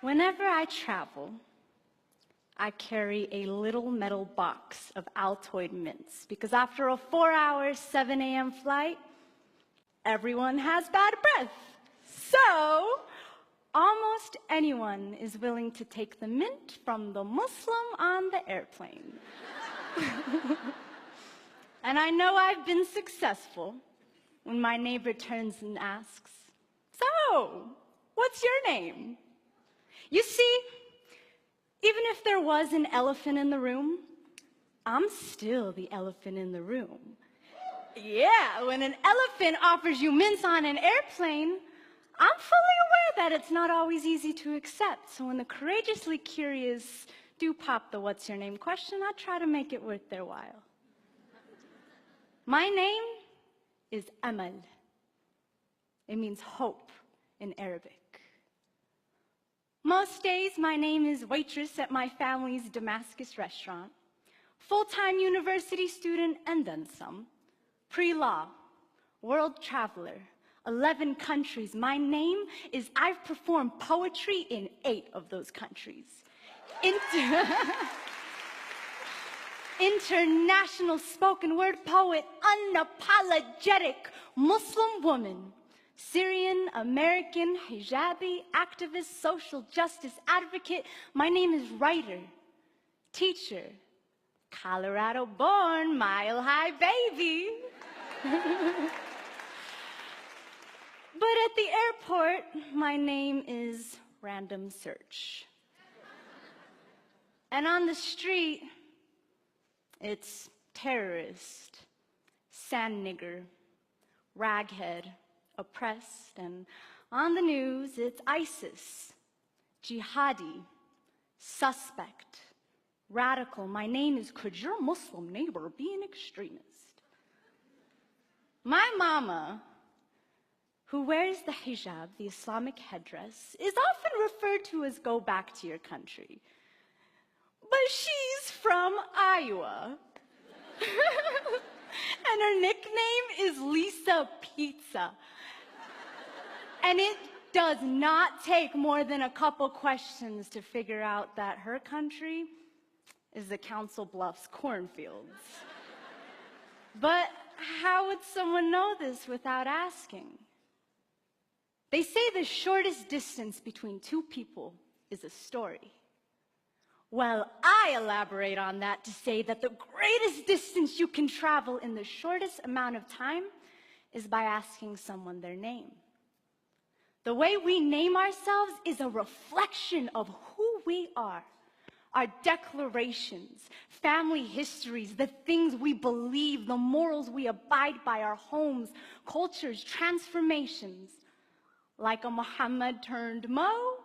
Whenever I travel, I carry a little metal box of Altoid mints because after a 4-hour, 7 a.m. flight, everyone has bad breath. So, almost anyone is willing to take the mint from the Muslim on the airplane. And I know I've been successful when my neighbor turns and asks, "So, what's your name?" You see, even if there was an elephant in the room, I'm still the elephant in the room. Yeah, when an elephant offers you mints on an airplane, I'm fully aware that it's not always easy to accept. So when the courageously curious do pop the "what's your name" question, I try to make it worth their while. My name is Amal. It means hope in Arabic. Most days, my name is waitress at my family's Damascus restaurant, full-time university student and then some, pre-law, world traveler, 11 countries. My name is I've performed poetry in 8 of those countries. International spoken word poet, unapologetic Muslim woman, Syrian, American, hijabi, activist, social justice advocate. My name is writer, teacher, Colorado born, mile high baby. But at the airport, my name is random search. And on the street, it's terrorist, sand nigger, raghead, oppressed, and on the news, it's ISIS, jihadi, suspect, radical. My name is could your Muslim neighbor be an extremist? My mama, who wears the hijab, the Islamic headdress, is often referred to as go back to your country. But she's from Iowa. And her nickname is Lisa Pizza. And it does not take more than a couple questions to figure out that her country is the Council Bluffs cornfields. But how would someone know this without asking? They say the shortest distance between two people is a story. Well, I elaborate on that to say that the greatest distance you can travel in the shortest amount of time is by asking someone their name. The way we name ourselves is a reflection of who we are. Our declarations, family histories, the things we believe, the morals we abide by, our homes, cultures, transformations. Like a Muhammad turned Mo,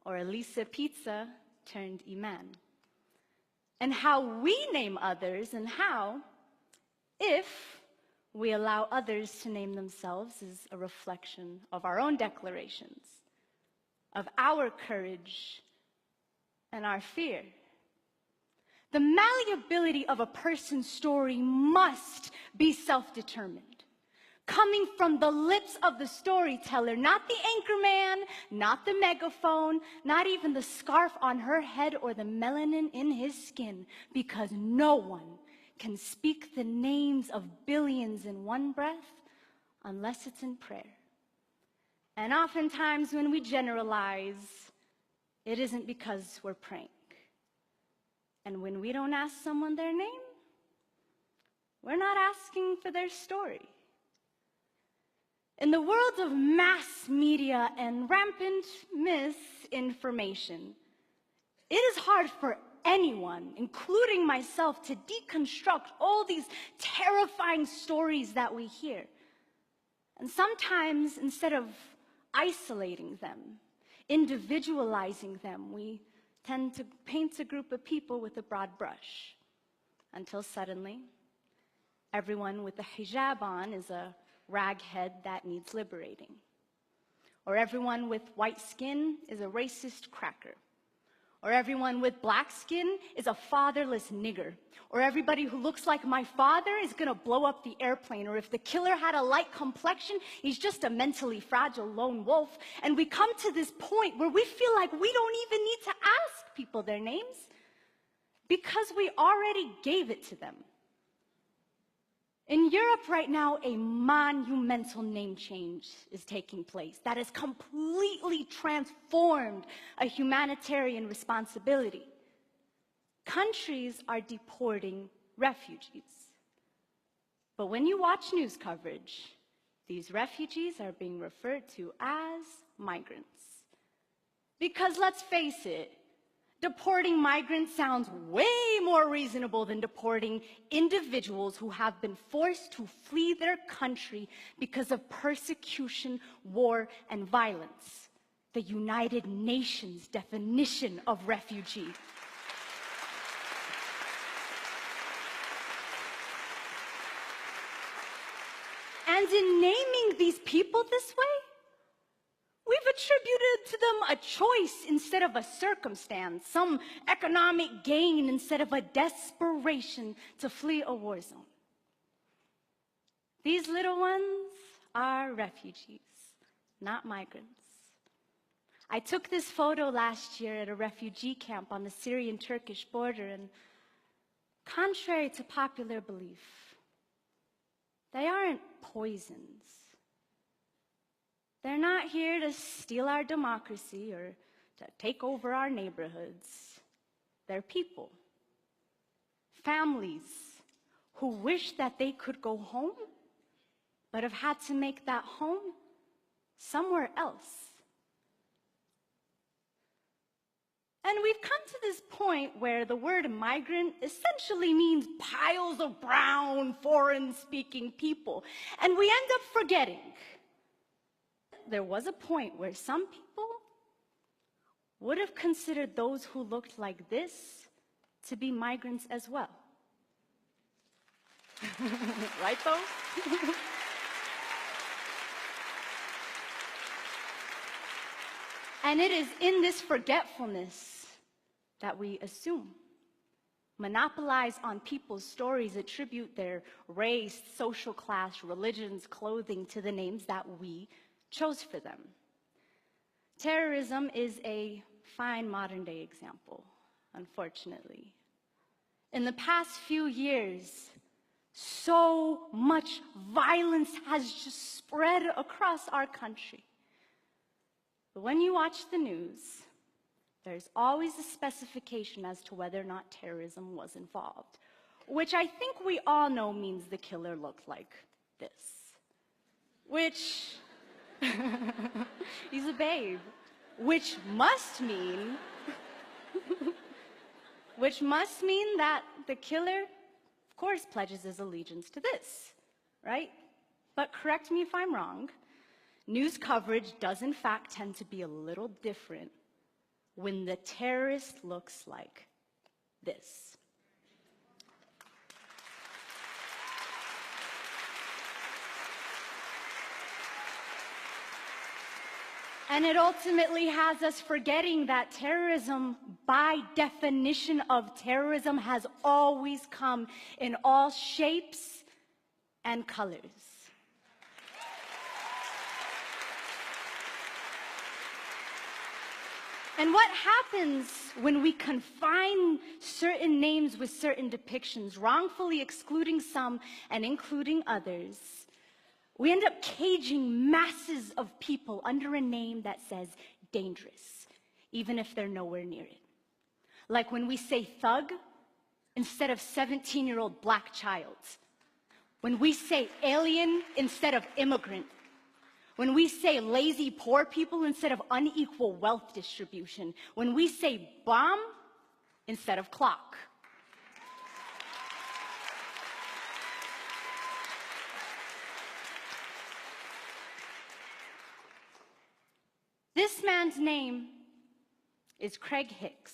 or a Lisa Pizza turned Iman. And how we name others and how, if we allow others to name themselves, is a reflection of our own declarations, of our courage and our fear. The malleability of a person's story must be self-determined, coming from the lips of the storyteller, not the anchorman, not the megaphone, not even the scarf on her head or the melanin in his skin, because no one can speak the names of billions in one breath unless it's in prayer. And oftentimes when we generalize, it isn't because we're praying. And when we don't ask someone their name, we're not asking for their story. In the world of mass media and rampant misinformation, it is hard for anyone, including myself, to deconstruct all these terrifying stories that we hear. And sometimes, instead of isolating them, individualizing them, we tend to paint a group of people with a broad brush, until suddenly, everyone with a hijab on is a raghead that needs liberating. Or everyone with white skin is a racist cracker. Or everyone with black skin is a fatherless nigger. Or everybody who looks like my father is gonna blow up the airplane. Or if the killer had a light complexion, he's just a mentally fragile lone wolf. And we come to this point where we feel like we don't even need to ask people their names because we already gave it to them. In Europe right now, a monumental name change is taking place that has completely transformed a humanitarian responsibility. Countries are deporting refugees. But when you watch news coverage, these refugees are being referred to as migrants. Because let's face it, deporting migrants sounds way more reasonable than deporting individuals who have been forced to flee their country because of persecution, war, and violence. The United Nations definition of refugee. And in naming these people this way, we've attributed to them a choice instead of a circumstance, some economic gain instead of a desperation to flee a war zone. These little ones are refugees, not migrants. I took this photo last year at a refugee camp on the Syrian-Turkish border, and contrary to popular belief, they aren't poisons. They're not here to steal our democracy or to take over our neighborhoods. They're people, families who wish that they could go home, but have had to make that home somewhere else. And we've come to this point where the word migrant essentially means piles of brown, foreign-speaking people. And we end up forgetting there was a point where some people would have considered those who looked like this to be migrants as well. Right, though? And it is in this forgetfulness that we assume, monopolize on people's stories, attribute their race, social class, religions, clothing to the names that we chose for them. Terrorism is a fine modern-day example, unfortunately. In the past few years, so much violence has just spread across our country. But when you watch the news, there's always a specification as to whether or not terrorism was involved, which I think we all know means the killer looked like this, which he's a babe, which must mean that the killer, of course, pledges his allegiance to this, right? But correct me if I'm wrong, news coverage does in fact tend to be a little different when the terrorist looks like this. And it ultimately has us forgetting that terrorism, by definition of terrorism, has always come in all shapes and colors. And what happens when we confine certain names with certain depictions, wrongfully excluding some and including others? We end up caging masses of people under a name that says dangerous, even if they're nowhere near it. Like when we say thug instead of 17-year-old black child. When we say alien instead of immigrant. When we say lazy poor people instead of unequal wealth distribution. When we say bomb instead of clock. This man's name is Craig Hicks.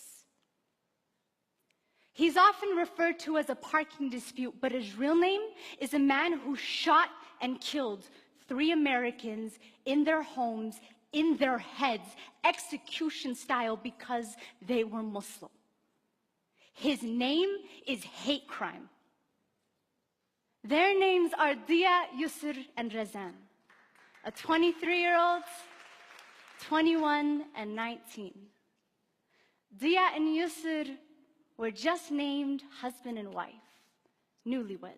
He's often referred to as a parking dispute, but his real name is a man who shot and killed 3 Americans in their homes in their heads, execution style, because they were Muslim. His name is hate crime. Their names are Dia, Yusr, and Razan, a 23-year-old, 21, and 19. Dia and Yusr were just named husband and wife, newlyweds.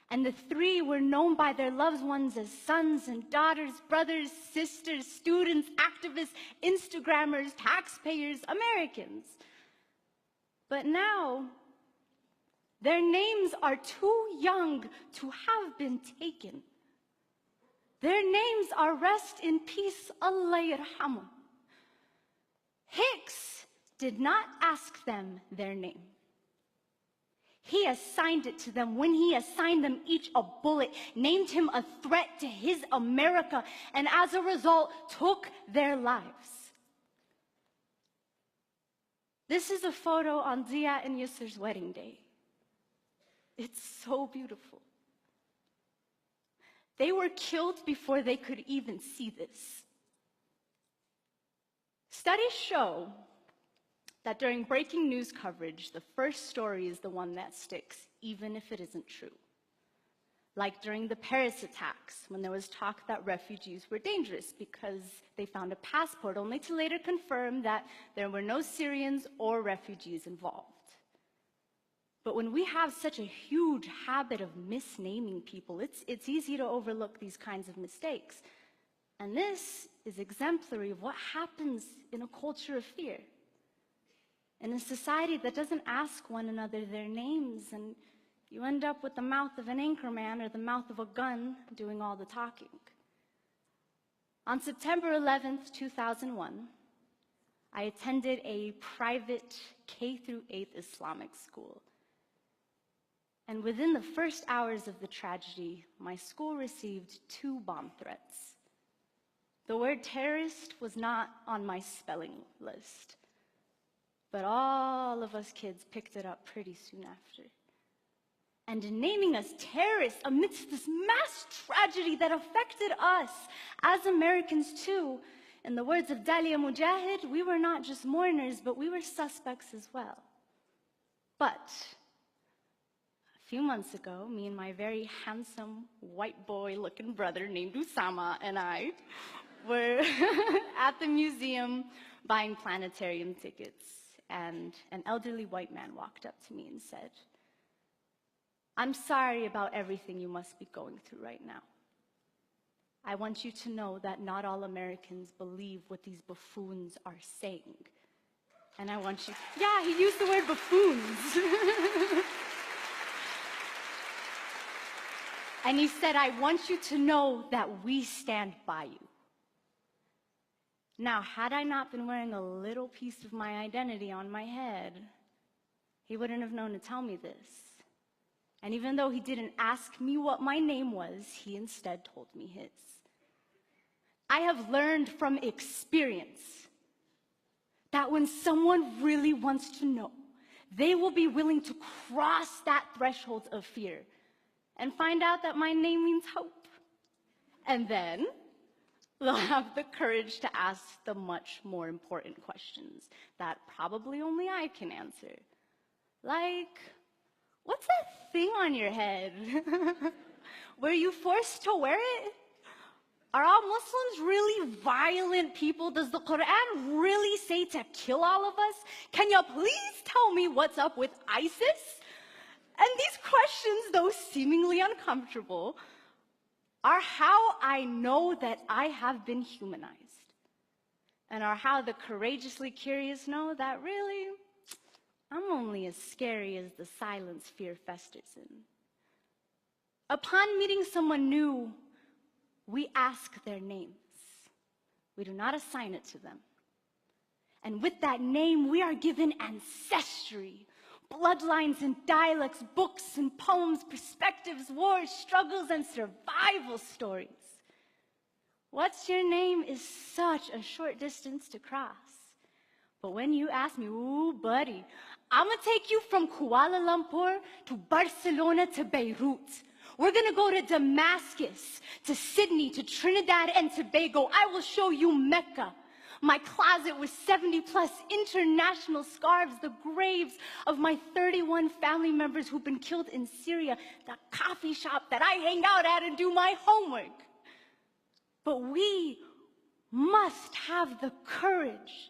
And the three were known by their loved ones as sons and daughters, brothers, sisters, students, activists, Instagrammers, taxpayers, Americans. But now, their names are too young to have been taken. Their names are rest in peace, Allah-Irhamu. Hicks did not ask them their name. He assigned it to them when he assigned them each a bullet, named him a threat to his America, and as a result, took their lives. This is a photo on Dia and Yusr's wedding day. It's so beautiful. They were killed before they could even see this. Studies show that during breaking news coverage, the first story is the one that sticks, even if it isn't true. Like during the Paris attacks, when there was talk that refugees were dangerous because they found a passport, only to later confirm that there were no Syrians or refugees involved. But when we have such a huge habit of misnaming people, it's easy to overlook these kinds of mistakes. And this is exemplary of what happens in a culture of fear. In a society that doesn't ask one another their names, and you end up with the mouth of an anchorman or the mouth of a gun doing all the talking. On September 11th, 2001, I attended a private K-8 Islamic school. And within the first hours of the tragedy, my school received 2 bomb threats. The word terrorist was not on my spelling list, but all of us kids picked it up pretty soon after. And in naming us terrorists amidst this mass tragedy that affected us as Americans too, in the words of Dalia Mujahid, we were not just mourners, but we were suspects as well. But a few months ago, me and my very handsome white boy-looking brother named Usama and I were at the museum buying planetarium tickets, and an elderly white man walked up to me and said, "I'm sorry about everything you must be going through right now. I want you to know that not all Americans believe what these buffoons are saying. And I want you..." Yeah, he used the word buffoons. And he said, "I want you to know that we stand by you." Now, had I not been wearing a little piece of my identity on my head, he wouldn't have known to tell me this. And even though he didn't ask me what my name was, he instead told me his. I have learned from experience that when someone really wants to know, they will be willing to cross that threshold of fear and find out that my name means hope. And then they'll have the courage to ask the much more important questions that probably only I can answer. Like, what's that thing on your head? Were you forced to wear it? Are all Muslims really violent people? Does the Quran really say to kill all of us? Can you please tell me what's up with ISIS? And these questions, though seemingly uncomfortable, are how I know that I have been humanized, and are how the courageously curious know that really, I'm only as scary as the silence fear festers in. Upon meeting someone new, we ask their names. We do not assign it to them. And with that name, we are given ancestry, bloodlines and dialects, books and poems, perspectives, wars, struggles, and survival stories. What's your name is such a short distance to cross. But when you ask me, ooh, buddy, I'm gonna take you from Kuala Lumpur to Barcelona to Beirut. We're gonna go to Damascus, to Sydney, to Trinidad and Tobago. I will show you Mecca. My closet with 70+ international scarves, the graves of my 31 family members who've been killed in Syria, the coffee shop that I hang out at and do my homework. But we must have the courage